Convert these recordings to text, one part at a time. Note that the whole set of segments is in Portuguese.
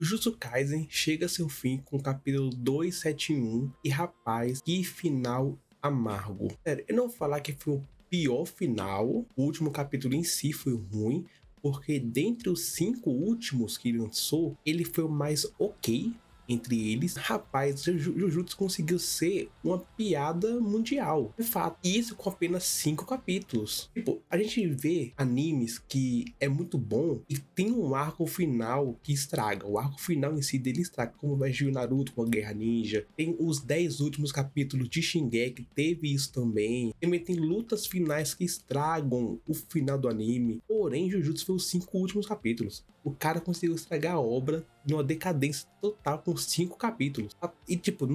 Jujutsu Kaisen chega a seu fim com o capítulo 271 e rapaz, que final amargo. Sério, eu não vou falar que foi o pior final, o último capítulo em si foi ruim, porque dentre os 5 últimos que ele lançou, ele foi o mais ok entre eles. Rapaz, Jujutsu conseguiu ser uma piada mundial, de fato. E isso com apenas 5 capítulos. Tipo, a gente vê animes que é muito bom e tem um arco final que estraga. O arco final em si dele estraga, como vai o Naruto com a Guerra Ninja. Tem os 10 últimos capítulos de Shingeki, teve isso também. Também tem lutas finais que estragam o final do anime. Porém, Jujutsu foi os 5 últimos capítulos. O cara conseguiu estragar a obra numa decadência total com 5 capítulos. E tipo,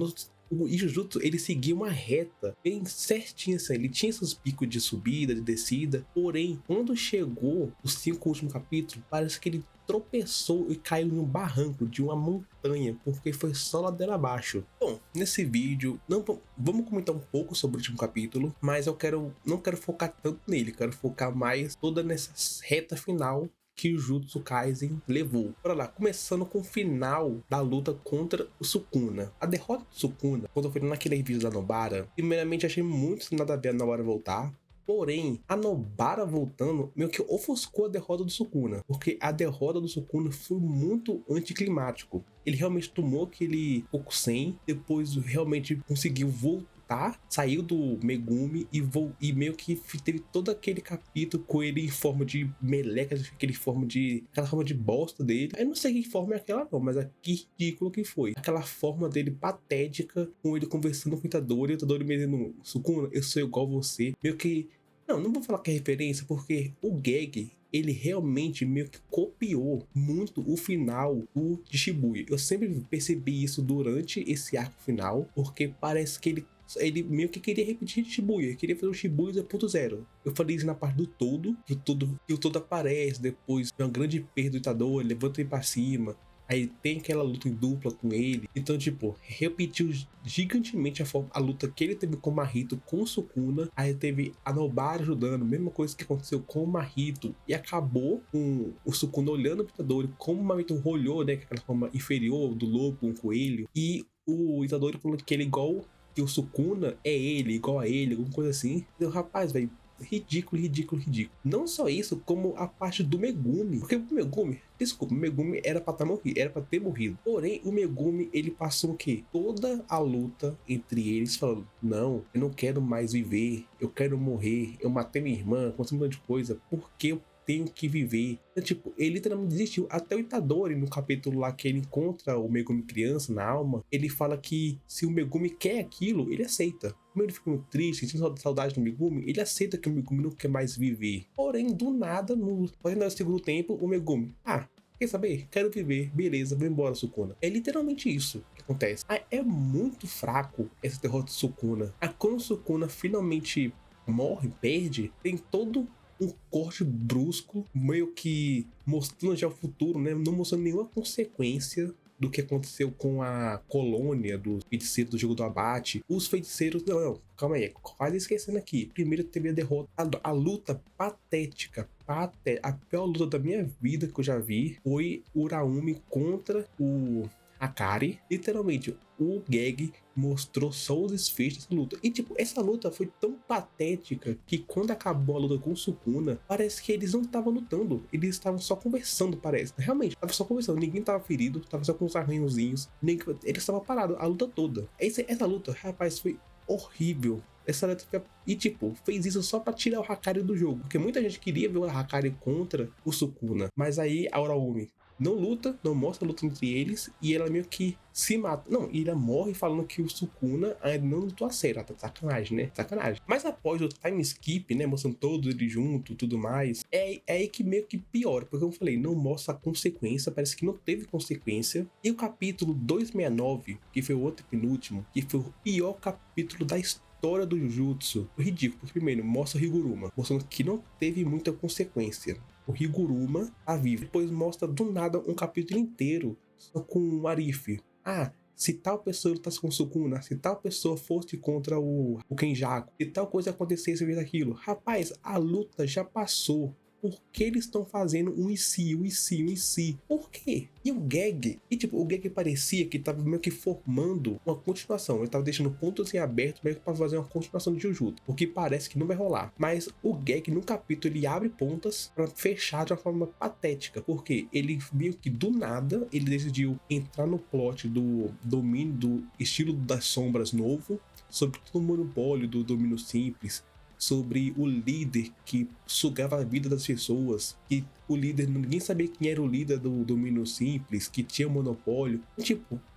o Jujutsu, ele seguia uma reta bem certinha, assim. Ele tinha esses picos de subida, de descida. Porém, quando chegou os 5 últimos capítulos, parece que ele tropeçou e caiu em um barranco de uma montanha, porque foi só ladeira abaixo. Bom, nesse vídeo, vamos comentar um pouco sobre o último capítulo, mas não quero focar tanto nele, quero focar mais toda nessa reta final que o Jujutsu Kaisen levou. Bora lá, começando com o final da luta contra o Sukuna. A derrota do Sukuna, quando eu fui naquele vídeo da Nobara, primeiramente achei muito nada a ver a Nobara voltar. Porém, a Nobara voltando meio que ofuscou a derrota do Sukuna, porque a derrota do Sukuna foi muito anticlimático. Ele realmente tomou aquele Kokusen, depois realmente conseguiu voltar, saiu do Megumi e meio que teve todo aquele capítulo com ele em forma de meleca, aquela forma de bosta dele. Eu não sei que forma é aquela não, mas que ridículo que foi. Aquela forma dele patética, com ele conversando com o Itadori, e o Itadori me dizendo: Sukuna, eu sou igual a você. Meio que não vou falar que é referência, porque o gag, ele realmente meio que copiou muito o final de Shibuya. Eu sempre percebi isso durante esse arco final, porque parece que ele meio que queria repetir Shibuya, queria fazer o Shibuya 2.0. Eu falei isso na parte do todo, que o todo aparece, depois tem uma grande perda do Itadori, levanta ele pra cima. Aí tem aquela luta em dupla com ele. Então, tipo, repetiu gigantemente a luta que ele teve com o Mahito com o Sukuna. Aí teve a Nobara ajudando, mesma coisa que aconteceu com o Mahito. E acabou com o Sukuna olhando pro Itadori como o Mahito olhou, né? Aquela forma inferior do lobo, um coelho. E o Itadori falando que ele igual, que o Sukuna é ele, igual a ele, alguma coisa assim. Então, rapaz, velho, ridículo. Não só isso, como a parte do Megumi. Porque o Megumi, desculpa, o Megumi era pra ter morrido. Porém, o Megumi, ele passou o quê? Toda a luta entre eles falando: não, eu não quero mais viver, eu quero morrer, eu matei minha irmã, aconteceu um monte de coisa, porque eu tenho que viver. Então, tipo, ele literalmente desistiu. Até o Itadori, no capítulo lá que ele encontra o Megumi criança na alma, ele fala que se o Megumi quer aquilo, ele aceita. Como ele fica muito triste, sentindo saudade do Megumi, ele aceita que o Megumi não quer mais viver. Porém, do nada, no segundo tempo, o Megumi: quer saber? Quero viver. Beleza, vou embora, Sukuna. É literalmente isso que acontece. É muito fraco essa derrota de Sukuna. Quando o Sukuna finalmente morre, perde, tem todo um corte brusco, meio que mostrando já o futuro, né? Não mostrando nenhuma consequência do que aconteceu com a colônia dos feiticeiros do jogo do abate. Os feiticeiros, não, calma aí, quase esquecendo aqui. Primeiro teve a derrota, a luta patética, a pior luta da minha vida que eu já vi foi o Uraumi contra o Akari. Literalmente, o gag mostrou só os desfechos dessa luta. E tipo, essa luta foi tão patética que quando acabou a luta com o Sukuna, parece que eles não estavam lutando, eles estavam só conversando, parece. Realmente, estavam só conversando, ninguém tava ferido, tava só com os arranhãozinhos, eles estavam parados a luta toda. Essa luta, rapaz, foi horrível. Essa luta e tipo, fez isso só pra tirar o Hakari do jogo, porque muita gente queria ver o Hakari contra o Sukuna, mas aí a Uraumi não luta, não mostra a luta entre eles, e ela meio que se mata. Não, e ela morre falando que o Sukuna ainda não lutou a sério. Tá sacanagem, né? Sacanagem. Mas após o time skip, né, mostrando todos eles juntos, tudo mais, é aí que meio que piora, porque eu falei, não mostra a consequência, parece que não teve consequência. E o capítulo 269, que foi o outro penúltimo, que foi o pior capítulo da história do Jujutsu. Ridículo, porque primeiro mostra o Higuruma, mostrando que não teve muita consequência. O Higuruma tá vivo. Depois mostra do nada um capítulo inteiro só com o Arif. Se tal pessoa lutasse com o Sukuna, se tal pessoa fosse contra o Kenjaku, se tal coisa acontecesse, vez aquilo. Rapaz, a luta já passou. por que eles estão fazendo um e si. Por quê? E o gag, o gag parecia que tava meio que formando uma continuação. Ele tava deixando pontos em aberto meio que pra fazer uma continuação de Jujutsu, o que parece que não vai rolar. Mas o gag no capítulo ele abre pontas pra fechar de uma forma patética, porque ele meio que do nada ele decidiu entrar no plot do domínio do estilo das sombras novo, sobre todo o monopólio do domínio simples, sobre o líder que sugava a vida das pessoas, que o líder, ninguém sabia quem era o líder do domínio simples, que tinha monopólio.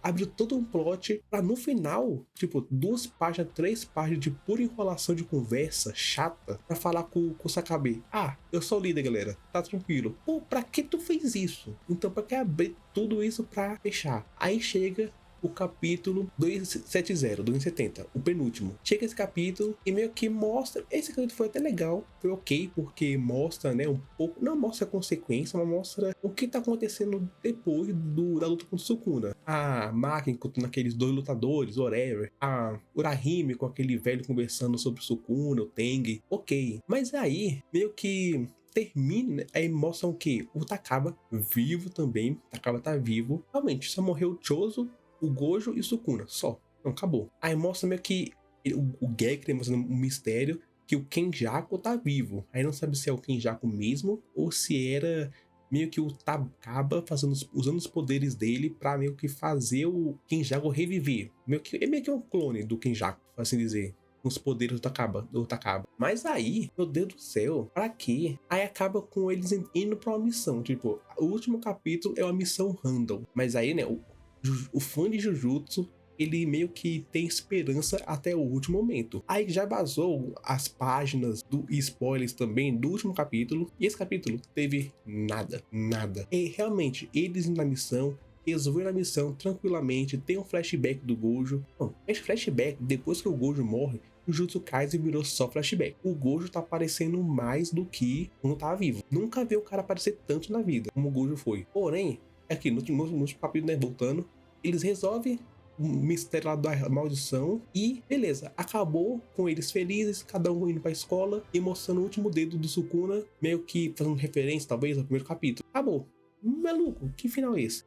Abriu todo um plot pra no final, 2 páginas, 3 páginas de pura enrolação de conversa chata pra falar com o Sakabe. Ah, eu sou o líder, galera, tá tranquilo. Pô, pra que tu fez isso? Então pra que abrir tudo isso pra fechar? Aí chega o capítulo 270, 270, o penúltimo. Chega esse capítulo e meio que mostra. Esse capítulo foi até legal, foi ok, porque mostra, né, um pouco. Não mostra a consequência, mas mostra o que tá acontecendo depois da luta contra o Sukuna. A Maki encontrando aqueles 2 lutadores, whatever. A Urahime com aquele velho conversando sobre o Sukuna, o Tengen. Ok. Mas aí, meio que termina, aí mostram o que? O Takaba vivo também. O Takaba tá vivo. Realmente, só morreu o Chozo, o Gojo e o Sukuna, só. Não, acabou. Aí mostra meio que o Gekren mostrando um mistério que o Kenjaku tá vivo. Aí não sabe se é o Kenjaku mesmo ou se era meio que o Takaba usando os poderes dele pra meio que fazer o Kenjaku reviver. É meio que um clone do Kenjaku, por assim dizer. Os poderes do Takaba. Mas aí, meu Deus do céu, pra quê? Aí acaba com eles indo pra uma missão. O último capítulo é uma missão random. Mas aí, né, o fã de Jujutsu, ele meio que tem esperança até o último momento. Aí já vazou as páginas e spoilers também do último capítulo, e esse capítulo teve nada. E realmente, eles na missão, resolveram a missão tranquilamente, tem um flashback do Gojo. Bom, esse flashback, depois que o Gojo morre, o Jujutsu Kaisen virou só flashback. O Gojo tá aparecendo mais do que quando tá vivo. Nunca vi o cara aparecer tanto na vida como o Gojo foi. Porém, aqui no último capítulo, né, voltando, eles resolvem o mistério lá da maldição e beleza, acabou com eles felizes, cada um indo pra escola e mostrando o último dedo do Sukuna, meio que fazendo referência talvez ao primeiro capítulo. Acabou. Maluco, que final é esse?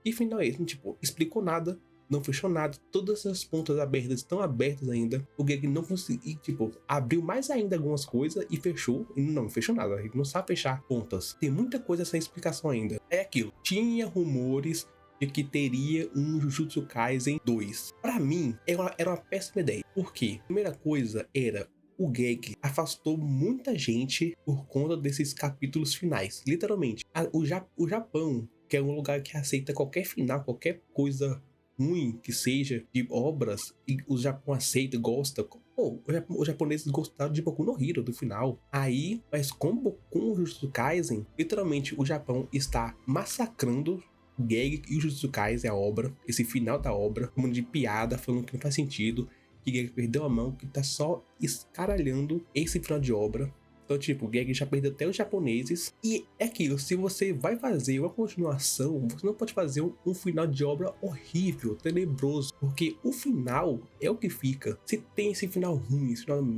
Explicou nada, não fechou nada, todas essas pontas abertas estão abertas ainda. O Geg não conseguiu, abriu mais ainda algumas coisas e fechou. E não fechou nada, ele não sabe fechar pontas. Tem muita coisa sem explicação ainda. É aquilo, tinha rumores de que teria um Jujutsu Kaisen 2. Pra mim, era uma péssima ideia. Por quê? A primeira coisa era o Geg afastou muita gente por conta desses capítulos finais. Literalmente, o Japão, que é um lugar que aceita qualquer final, qualquer coisa ruim que seja de obras, e o Japão aceita, gosta. Pô, os japoneses gostaram de Boku no Hero do final. Aí, mas com o Jujutsu Kaisen, literalmente o Japão está massacrando o Geg e o Jujutsu Kaisen, a obra, esse final da obra, como de piada, falando que não faz sentido, que Geg perdeu a mão, que tá só escaralhando esse final de obra. Então, o Geg já perdeu até os japoneses. E é aquilo, se você vai fazer uma continuação, você não pode fazer um final de obra horrível, tenebroso. Porque o final é o que fica. Se tem esse final ruim,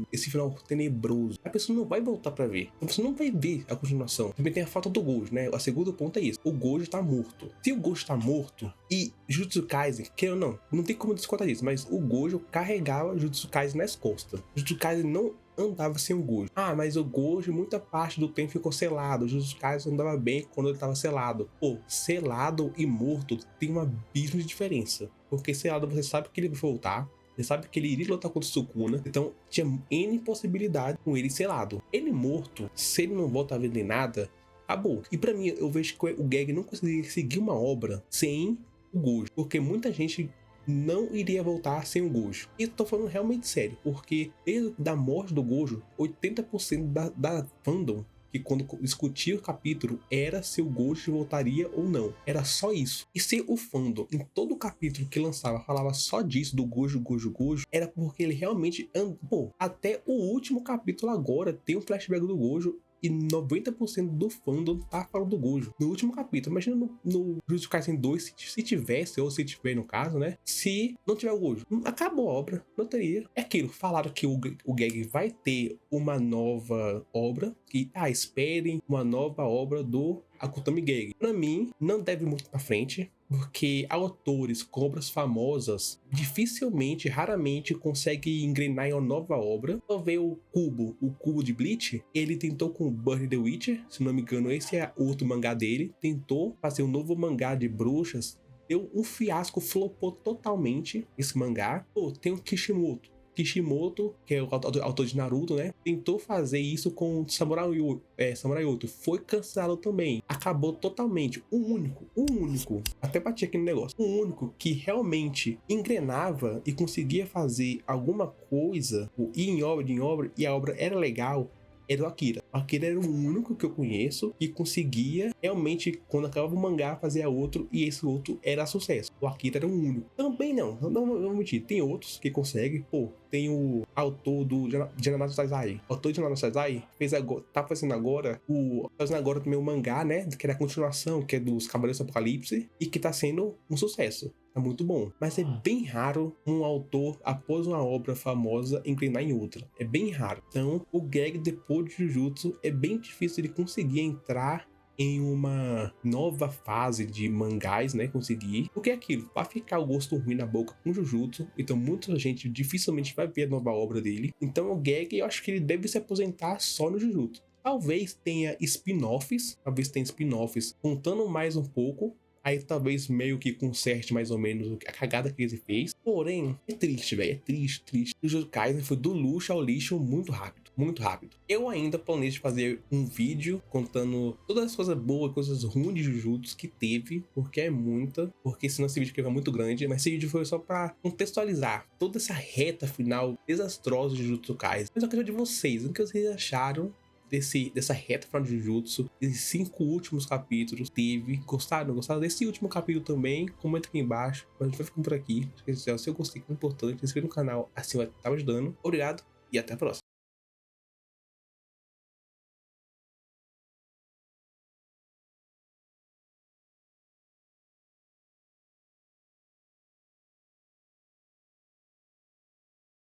esse final tenebroso, a pessoa não vai voltar pra ver. Então, você não vai ver a continuação. Também tem a falta do Gojo, né? O segundo ponto é isso. O Gojo tá morto. Se o Gojo tá morto e Jujutsu Kaisen, que eu não tem como descontar isso, mas o Gojo carregava Jujutsu Kaisen nas costas. Jujutsu Kaisen não andava sem o Gojo. Ah, mas o Gojo muita parte do tempo ficou selado. O Jujutsu Kaisen andava bem quando ele tava selado. Pô, selado e morto tem um abismo de diferença. Porque selado você sabe que ele vai voltar, você sabe que ele iria lutar contra o Sukuna, então tinha N possibilidade com ele selado. Ele morto, se ele não volta a vender nada, acabou. E pra mim, eu vejo que o Geg não conseguiria seguir uma obra sem o Gojo, porque muita gente não iria voltar sem o Gojo. E tô falando realmente sério, porque desde a morte do Gojo, 80% da fandom, que quando discutia o capítulo, era se o Gojo voltaria ou não. Era só isso. E se o fandom, em todo o capítulo que lançava, falava só disso, do Gojo, era porque ele realmente... Pô, até o último capítulo agora tem um flashback do Gojo e 90% do fandom tá falando do Gojo. No último capítulo, imagina no Jujutsu Kaisen 2, se tivesse, ou se tiver no caso, né? Se não tiver o Gojo, acabou a obra, não teria. É aquilo, falaram que o Geg vai ter uma nova obra, que, esperem uma nova obra do Akutami Gege. Pra mim, não deve muito pra frente, porque autores com obras famosas dificilmente, raramente conseguem engrenar em uma nova obra. Só ver o Cubo de Bleach, ele tentou com Burn the Witcher, se não me engano esse é outro mangá dele, tentou fazer um novo mangá de bruxas, deu um fiasco, flopou totalmente esse mangá. Tem o Kishimoto, que é o autor de Naruto, né? Tentou fazer isso com Samurai 8. Foi cancelado também. Acabou totalmente. O único, até bati aqui no negócio, o único que realmente engrenava e conseguia fazer alguma coisa, ir em obra, e a obra era legal, era o Akira. O Akira era o único que eu conheço que conseguia realmente, quando acabava o mangá, fazer outro, e esse outro era sucesso. O Akira era o único. Também não vou mentir, tem outros que conseguem. Tem o autor do Jujutsu Kaisen. O autor de Jujutsu Kaisen tá fazendo agora também o mangá, né, que era a continuação, que é dos Cavaleiros do Apocalipse, e que tá sendo um sucesso. Tá muito bom. Mas é bem raro um autor, após uma obra famosa, inclinar em outra. É bem raro. Então, o Geg, depois de Jujutsu, é bem difícil de conseguir entrar em uma nova fase de mangás, né, conseguir, porque é aquilo, vai ficar o gosto ruim na boca com Jujutsu, então muita gente dificilmente vai ver a nova obra dele. Então o Geg, eu acho que ele deve se aposentar só no Jujutsu. Talvez tenha spin-offs, contando mais um pouco, aí talvez meio que conserte mais ou menos a cagada que ele fez. Porém, é triste, velho, é triste. O Jujutsu Kaisen foi do luxo ao lixo muito rápido. Eu ainda planejo fazer um vídeo contando todas as coisas boas e coisas ruins de Jujutsu que teve, porque é muita, porque senão esse vídeo fica muito grande, mas esse vídeo foi só pra contextualizar toda essa reta final desastrosa de Jujutsu Kaisen. Mas eu quero de vocês, o que vocês acharam dessa reta final de Jujutsu, esses 5 últimos capítulos gostaram desse último capítulo também? Comenta aqui embaixo, mas a gente vai ficando por aqui. Se eu gostei, que é importante, se inscreva no canal, assim vai estar ajudando. Obrigado e até a próxima.